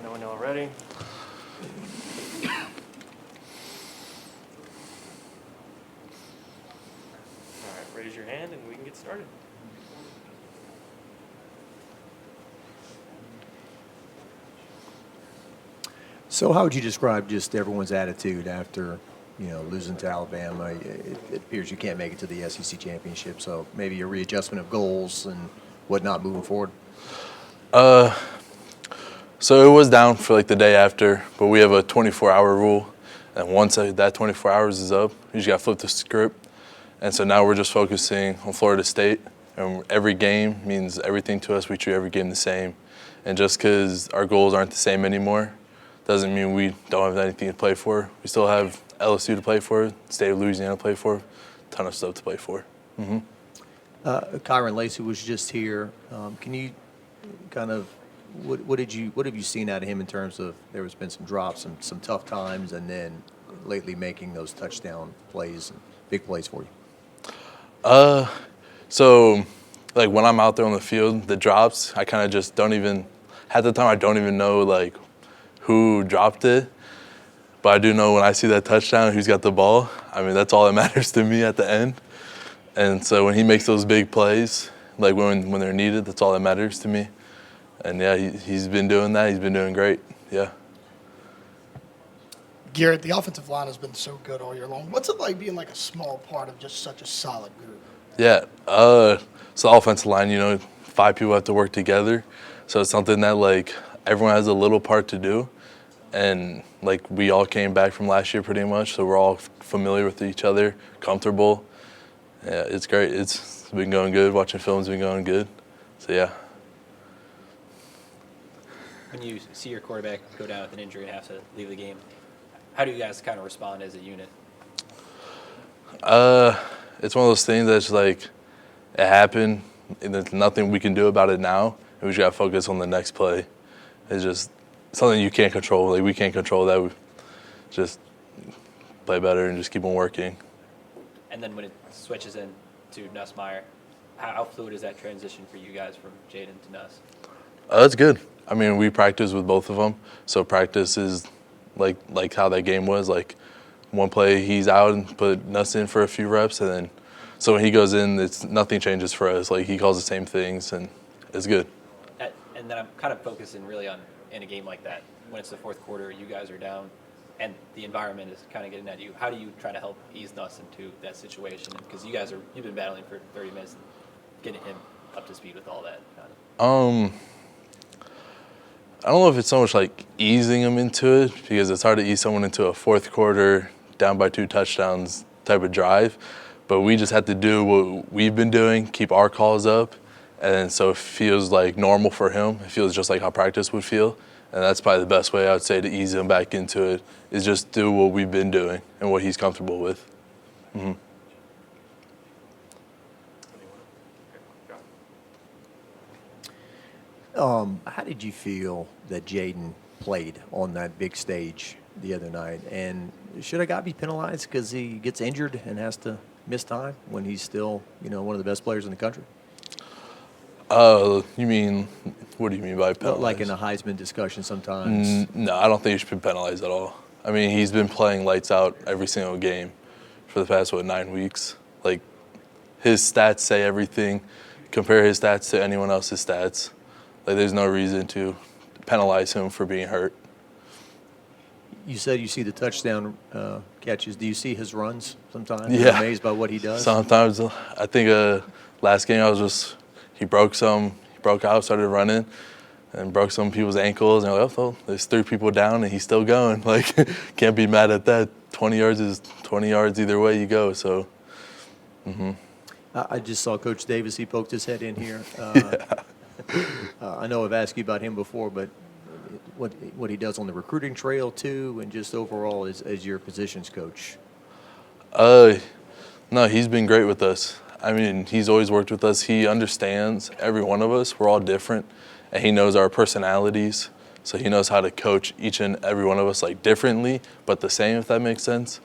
No one already. All right, raise your hand and we can get started. So how would you describe just everyone's attitude after, losing to Alabama? It appears you can't make it to the SEC championship, so maybe a readjustment of goals and whatnot moving forward? So it was down for like the day after, but we have a 24-hour rule, and once that 24 hours is up, you just got to flip the script. And so now we're just focusing on Florida State, and every game means everything to us. We treat every game the same, and just because our goals aren't the same anymore doesn't mean we don't have anything to play for. We still have LSU to play for, state of Louisiana to play for, a ton of stuff to play for. Mm-hmm. Kyron Lacey was just here. Can you kind of what have you seen out of him in terms of there has been some drops, some tough times, and then lately making those touchdown plays and big plays for you? So like when I'm out there on the field, the drops, I kind of just don't even, at the time I don't even know like who dropped it. But I do know when I see that touchdown, who's got the ball. I mean, that's all that matters to me at the end. And so when he makes those big plays, like when they're needed, that's all that matters to me. And yeah, he's been doing that. He's been doing great. Yeah. Garrett, the offensive line has been so good all year long. What's it like being like a small part of just such a solid group? Yeah. So the offensive line, 5 people have to work together. So it's something that like everyone has a little part to do. And like we all came back from last year pretty much, so we're all familiar with each other, comfortable. Yeah, it's great. It's been going good. Watching film's been going good. So yeah. When you see your quarterback go down with an injury and have to leave the game, how do you guys kind of respond as a unit? It's one of those things that's like it happened, and there's nothing we can do about it now. And we just got to focus on the next play. It's just something you can't control. Like we can't control that. We just play better and just keep on working. And then when it switches in to Nussmeier, how fluid is that transition for you guys from Jaden to Nuss? That's good. I mean, we practice with both of them, so practice is like how that game was. Like one play, he's out and put Nuss in for a few reps, and then so when he goes in, nothing changes for us. Like he calls the same things, and it's good. And then I'm kind of focusing really on in a game like that when it's the fourth quarter, you guys are down, and the environment is kind of getting at you. How do you try to help ease Nuss into that situation? Because you've been battling for 30 minutes, and getting him up to speed with all that. Kind of. I don't know if it's so much like easing them into it, because it's hard to ease someone into a fourth quarter, down by 2 touchdowns type of drive. But we just have to do what we've been doing, keep our calls up, and so it feels like normal for him. It feels just like how practice would feel. And that's probably the best way I would say to ease him back into it, is just do what we've been doing and what he's comfortable with. Mm-hmm. How did you feel that Jaden played on that big stage the other night? And should a guy be penalized because he gets injured and has to miss time when he's still, one of the best players in the country? What do you mean by penalized? Like in a Heisman discussion sometimes. No, I don't think he should be penalized at all. I mean, he's been playing lights out every single game for the past, 9 weeks. Like, his stats say everything. Compare his stats to anyone else's stats. Like, there's no reason to penalize him for being hurt. You said you see the touchdown catches. Do you see his runs sometimes? Yeah. You're amazed by what he does? Sometimes. I think last game he broke out, started running, and broke some people's ankles. And there's 3 people down, and he's still going. Like, can't be mad at that. 20 yards is 20 yards either way you go. So, I just saw Coach Davis. He poked his head in here. I know I've asked you about him before, but what he does on the recruiting trail too, and just overall as your positions coach. No, he's been great with us. I mean, he's always worked with us. He understands every one of us. We're all different, and he knows our personalities. So he knows how to coach each and every one of us like differently, but the same, if that makes sense.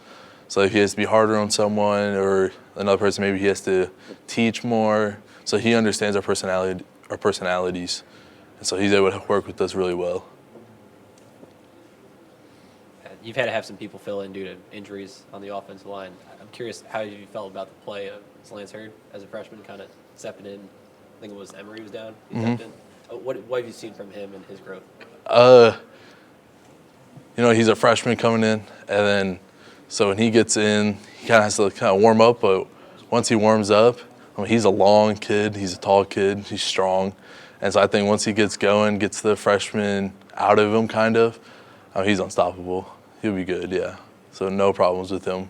So if he has to be harder on someone or another person, maybe he has to teach more. So he understands our personalities, and so he's able to work with us really well. you've had to have some people fill in due to injuries on the offensive line. I'm curious how you felt about the play of Lance Hurd as a freshman, kind of stepping in. I think it was Emery was down. He stepped in. What have you seen from him and his growth? He's a freshman coming in, and then so when he gets in, he kind of has to kind of warm up. But once he warms up, he's a long kid. He's a tall kid. He's strong, and so I think once he gets going, gets the freshman out of him, kind of, he's unstoppable. He'll be good. Yeah. So no problems with him.